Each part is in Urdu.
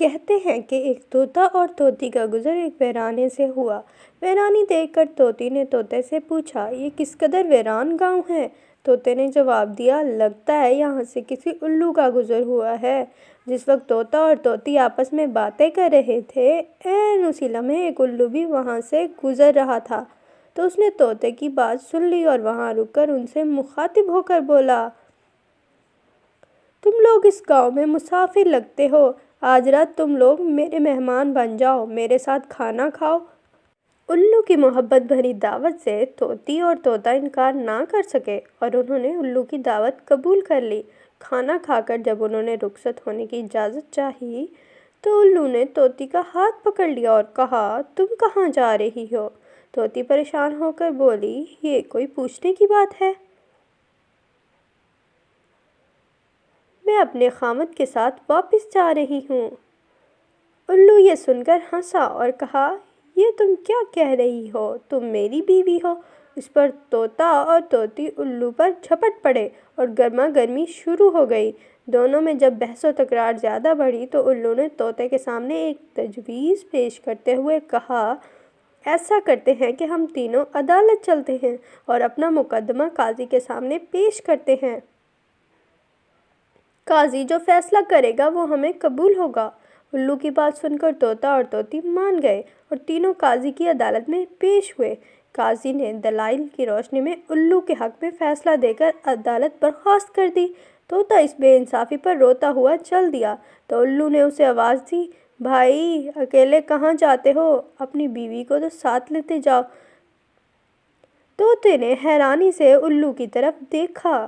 کہتے ہیں کہ ایک طوطا اور طوطی کا گزر ایک ویرانے سے ہوا۔ ویرانی دیکھ کر طوطی نے طوطے سے پوچھا، یہ کس قدر ویران گاؤں ہے؟ طوطے نے جواب دیا، لگتا ہے یہاں سے کسی الو کا گزر ہوا ہے۔ جس وقت طوطا اور طوطی آپس میں باتیں کر رہے تھے، عین اسی لمحے ایک الو بھی وہاں سے گزر رہا تھا۔ تو اس نے طوطے کی بات سن لی اور وہاں رک کر ان سے مخاطب ہو کر بولا، تم لوگ اس گاؤں میں مسافر لگتے ہو، آج رات تم لوگ میرے مہمان بن جاؤ، میرے ساتھ کھانا کھاؤ۔ الو کی محبت بھری دعوت سے طوطی اور طوطا انکار نہ کر سکے اور انہوں نے الو کی دعوت قبول کر لی۔ کھانا کھا کر جب انہوں نے رخصت ہونے کی اجازت چاہی تو الو نے طوطی کا ہاتھ پکڑ لیا اور کہا، تم کہاں جا رہی ہو؟ طوطی پریشان ہو کر بولی، یہ کوئی پوچھنے کی بات ہے؟ میں اپنے خاوند کے ساتھ واپس جا رہی ہوں۔ الو یہ سن کر ہنسا اور کہا، یہ تم کیا کہہ رہی ہو؟ تم میری بیوی ہو۔ اس پر طوطا اور طوطی الو پر جھپٹ پڑے اور گرما گرمی شروع ہو گئی۔ دونوں میں جب بحث و تکرار زیادہ بڑھی تو الو نے طوطے کے سامنے ایک تجویز پیش کرتے ہوئے کہا، ایسا کرتے ہیں کہ ہم تینوں عدالت چلتے ہیں اور اپنا مقدمہ قاضی کے سامنے پیش کرتے ہیں۔ قاضی جو فیصلہ کرے گا وہ ہمیں قبول ہوگا۔ الو کی بات سن کر طوطا اور طوطی مان گئے اور تینوں قاضی کی عدالت میں پیش ہوئے۔ قاضی نے دلائل کی روشنی میں الو کے حق میں فیصلہ دے کر عدالت برخاست کر دی۔ طوطا اس بے انصافی پر روتا ہوا چل دیا تو الو نے اسے آواز دی، بھائی اکیلے کہاں جاتے ہو؟ اپنی بیوی کو تو ساتھ لیتے جاؤ۔ طوطے نے حیرانی سے الو کی طرف دیکھا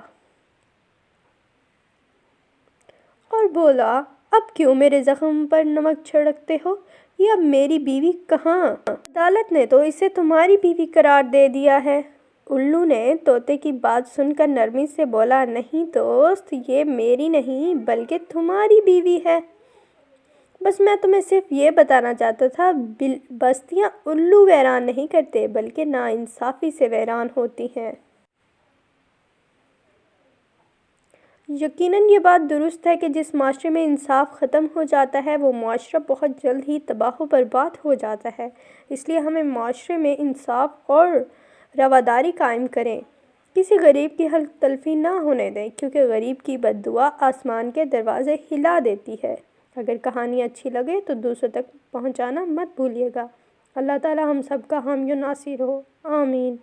اور بولا، اب کیوں میرے زخم پر نمک چھڑکتے ہو؟ یہ اب میری بیوی کہاں؟ عدالت نے تو اسے تمہاری بیوی قرار دے دیا ہے۔ الو نے طوطے کی بات سن کر نرمی سے بولا، نہیں دوست، یہ میری نہیں بلکہ تمہاری بیوی ہے۔ بس میں تمہیں صرف یہ بتانا چاہتا تھا، بستیاں الو ویران نہیں کرتے بلکہ ناانصافی سے ویران ہوتی ہیں۔ یقیناً یہ بات درست ہے کہ جس معاشرے میں انصاف ختم ہو جاتا ہے وہ معاشرہ بہت جلد ہی تباہ و برباد ہو جاتا ہے۔ اس لیے ہمیں معاشرے میں انصاف اور رواداری قائم کریں۔ کسی غریب کی حلق تلفی نہ ہونے دیں کیونکہ غریب کی بد دعا آسمان کے دروازے ہلا دیتی ہے۔ اگر کہانی اچھی لگے تو دوسروں تک پہنچانا مت بھولیے گا۔ اللہ تعالی ہم سب کا حامی و ناصر ہو، آمین۔